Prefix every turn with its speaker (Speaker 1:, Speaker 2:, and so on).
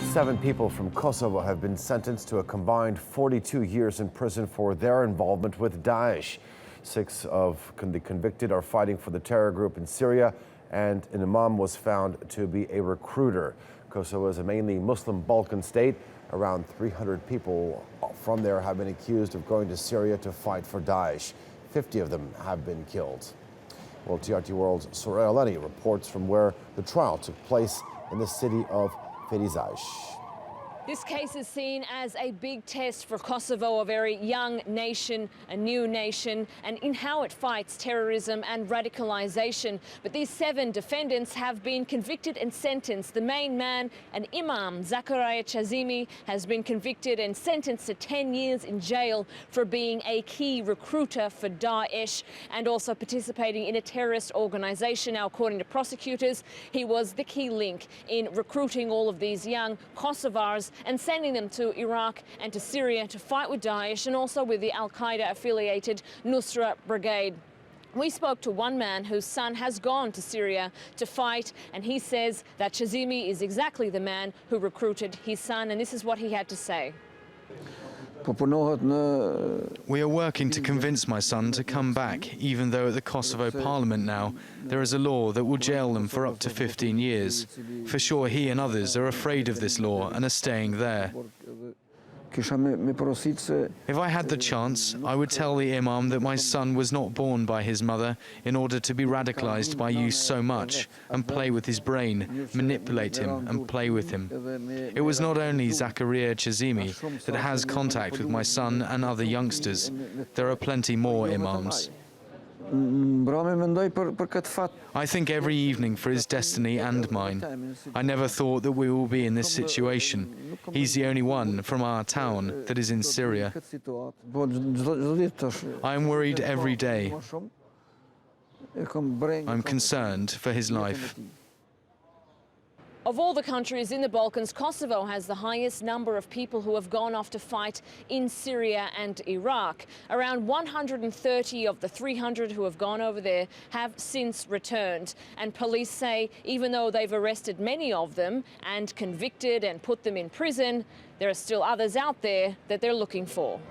Speaker 1: 7 people from Kosovo have been sentenced to a combined 42 years in prison for their involvement with Daesh. 6 of the convicted are fighting for the terror group in Syria, and an imam was found to be a recruiter. Kosovo is a mainly Muslim Balkan state. Around 300 people from there have been accused of going to Syria to fight for Daesh. 50 of them have been killed. Well, TRT World's Soraya Lennie reports from where the trial took place in the city of Ferizaj.
Speaker 2: This case is seen as a big test for Kosovo, a very young nation, a new nation, and in how it fights terrorism and radicalization. But these 7 defendants have been convicted and sentenced. The main man, an imam, Soraya Lennie, has been convicted and sentenced to 10 years in jail for being a key recruiter for Daesh and also participating in a terrorist organization. Now, according to prosecutors, he was the key link in recruiting all of these young Kosovars and sending them to Iraq and to Syria to fight with Daesh and also with the al-Qaeda-affiliated Nusra Brigade. We spoke to one man whose son has gone to Syria to fight, and he says that Lennie is exactly the man who recruited his son, and this is what he had to say.
Speaker 3: We are working to convince my son to come back, even though at the Kosovo Parliament now there is a law that will jail them for up to 15 years. For sure he and others are afraid of this law and are staying there. If I had the chance, I would tell the imam that my son was not born by his mother in order to be radicalized by you so much and play with his brain, manipulate him and play with him. It was not only Soraya Lennie that has contact with my son and other youngsters. There are plenty more imams. I think every evening for his destiny and mine. I never thought that we will be in this situation. He's the only one from our town that is in Syria. I am worried every day. I'm concerned for his life.
Speaker 2: Of all the countries in the Balkans, Kosovo has the highest number of people who have gone off to fight in Syria and Iraq. Around 130 of the 300 who have gone over there have since returned. And police say even though they've arrested many of them and convicted and put them in prison, there are still others out there that they're looking for.